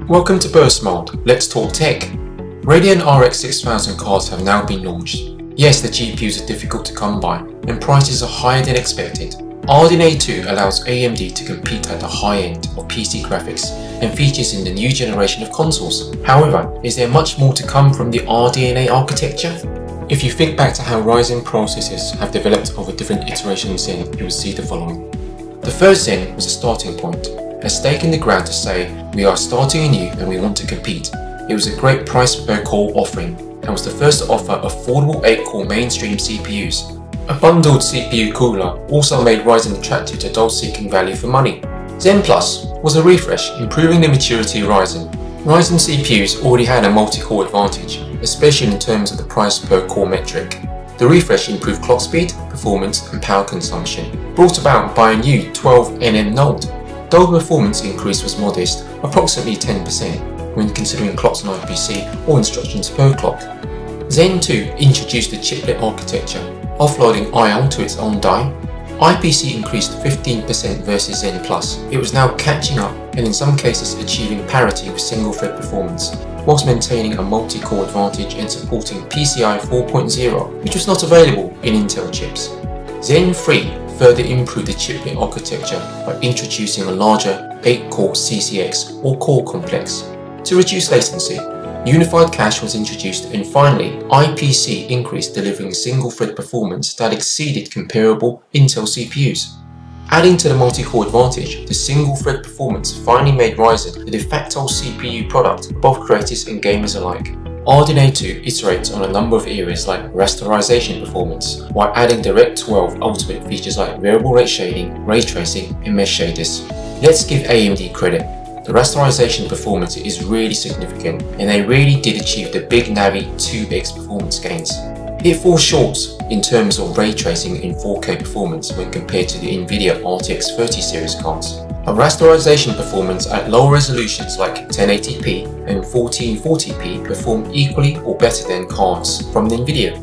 Welcome to Burst Mode, let's talk tech. Radeon RX 6000 cards have now been launched. Yes, the GPUs are difficult to come by and prices are higher than expected. RDNA 2 allows AMD to compete at the high end of PC graphics and features in the new generation of consoles. However, is there much more to come from the RDNA architecture? If you think back to how Ryzen processors have developed over different iterations in, you will see the following. The first Zen was a starting point, a stake in the ground to say, we are starting anew and we want to compete. It was a great price per core offering and was the first to offer affordable 8-core mainstream CPUs. A bundled CPU cooler also made Ryzen attractive to those seeking value for money. Zen Plus was a refresh, improving the maturity of Ryzen. Ryzen CPUs already had a multi-core advantage, especially in terms of the price per core metric. The refresh improved clock speed, performance and power consumption, brought about by a new 12nm node. Though the performance increase was modest, approximately 10%, when considering clocks on IPC or instructions per clock. Zen 2 introduced the chiplet architecture, offloading IO to its own die. IPC increased 15% versus Zen Plus. It was now catching up and in some cases achieving parity with single-thread performance, whilst maintaining a multi-core advantage and supporting PCI 4.0, which was not available in Intel chips. Zen 3 further improved the chiplet architecture by introducing a larger 8-core CCX or core complex. To reduce latency, unified cache was introduced and finally IPC increased, delivering single-thread performance that exceeded comparable Intel CPUs. Adding to the multi-core advantage, the single-thread performance finally made Ryzen the de facto CPU product for both creators and gamers alike. RDNA 2 iterates on a number of areas like rasterization performance, while adding DirectX Ultimate features like variable rate shading, ray tracing and mesh shaders. Let's give AMD credit. The rasterization performance is really significant and they really did achieve the big Navi 2x performance gains. It falls short in terms of ray tracing in 4K performance when compared to the NVIDIA RTX 30 series cards. A rasterization performance at lower resolutions like 1080p and 1440p perform equally or better than cards from NVIDIA.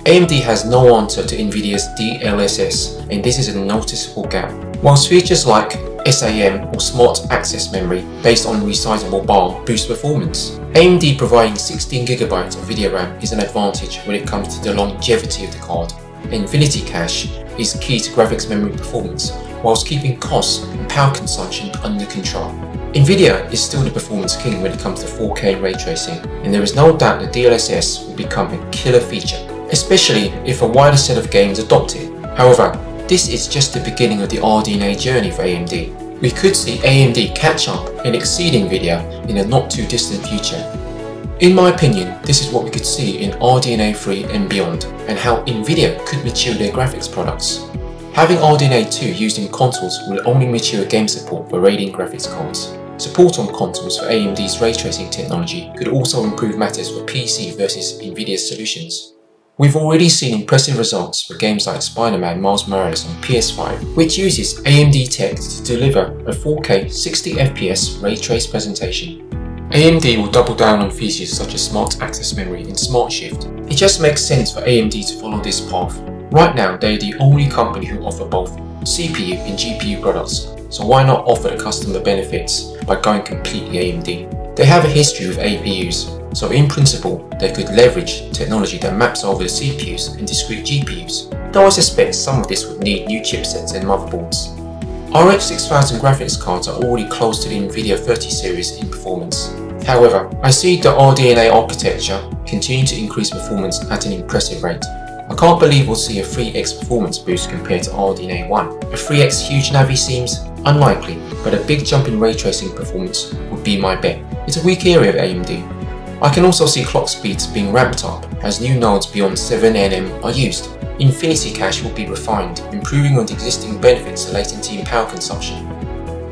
AMD has no answer to NVIDIA's DLSS and this is a noticeable gap. Whilst features like SAM or Smart Access Memory based on resizable bar boost performance, AMD providing 16GB of video RAM is an advantage when it comes to the longevity of the card. Infinity Cache is key to graphics memory performance, whilst keeping costs and power consumption under control. NVIDIA is still the performance king when it comes to 4K ray tracing, and there is no doubt that DLSS will become a killer feature, especially if a wider set of games adopt it. However, this is just the beginning of the RDNA journey for AMD. We could see AMD catch up and exceed NVIDIA in a not too distant future. In my opinion, this is what we could see in RDNA 3 and beyond, and how NVIDIA could mature their graphics products. Having RDNA 2 used in consoles will only mature game support for Radeon graphics cards. Support on consoles for AMD's ray tracing technology could also improve matters for PC versus NVIDIA's solutions. We've already seen impressive results for games like Spider-Man Miles Morales on PS5, which uses AMD tech to deliver a 4K 60fps ray trace presentation. AMD will double down on features such as Smart Access Memory and Smart Shift. It just makes sense for AMD to follow this path. Right now, they're the only company who offer both CPU and GPU products, so why not offer the customer benefits by going completely AMD? They have a history with APUs, so in principle, they could leverage technology that maps over the CPUs and discrete GPUs, though I suspect some of this would need new chipsets and motherboards. RX 6000 graphics cards are already close to the NVIDIA 30 series in performance. However, I see the RDNA architecture continue to increase performance at an impressive rate. I can't believe we'll see a 3x performance boost compared to RDNA 1. A 3x huge Navi seems unlikely, but a big jump in ray tracing performance would be my bet. It's a weak area of AMD. I can also see clock speeds being ramped up as new nodes beyond 7nm are used. Infinity Cache will be refined, improving on the existing benefits to latency and power consumption.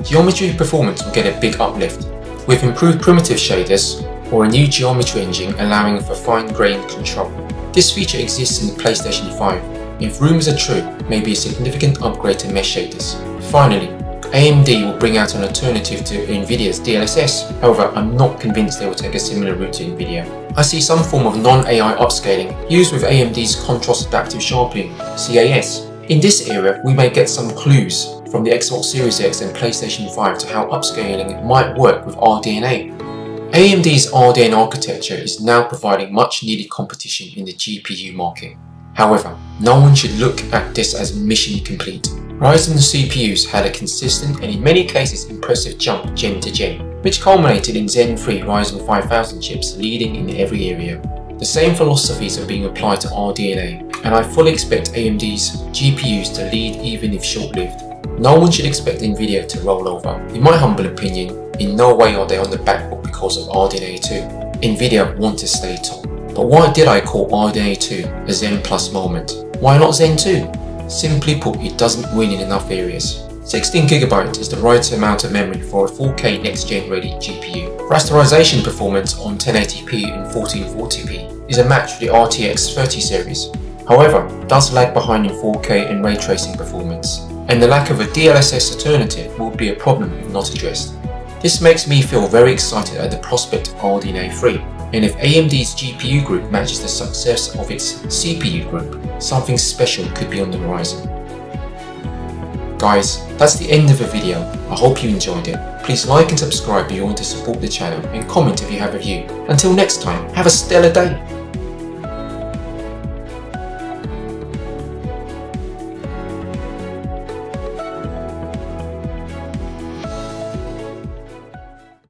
Geometry performance will get a big uplift, with improved primitive shaders or a new geometry engine allowing for fine-grained control. This feature exists in the PlayStation 5. If rumours are true, may be a significant upgrade to mesh shaders. Finally, AMD will bring out an alternative to NVIDIA's DLSS, however I'm not convinced they will take a similar route to NVIDIA. I see some form of non-AI upscaling used with AMD's Contrast Adaptive Sharpening, CAS. In this area, we may get some clues from the Xbox Series X and PlayStation 5 to how upscaling might work with RDNA. AMD's RDNA architecture is now providing much needed competition in the GPU market. However, no one should look at this as mission complete. Ryzen CPUs had a consistent and in many cases impressive jump gen to gen, which culminated in Zen 3 Ryzen 5000 chips leading in every area. The same philosophies are being applied to RDNA, and I fully expect AMD's GPUs to lead even if short-lived. No one should expect Nvidia to roll over. In my humble opinion, in no way are they on the back foot because of RDNA 2. Nvidia want to stay top. But why did I call RDNA 2 a Zen Plus moment? Why not Zen 2? Simply put, it doesn't win in enough areas. 16GB is the right amount of memory for a 4K next-gen ready GPU. Rasterization performance on 1080p and 1440p is a match for the RTX 30 series. However, it does lag behind in 4K and ray tracing performance, and the lack of a DLSS alternative will be a problem if not addressed. This makes me feel very excited at the prospect of RDNA 3, and if AMD's GPU group matches the success of its CPU group, something special could be on the horizon. Guys, that's the end of the video. I hope you enjoyed it. Please like and subscribe if you want to support the channel, and comment if you have a view. Until next time, have a stellar day!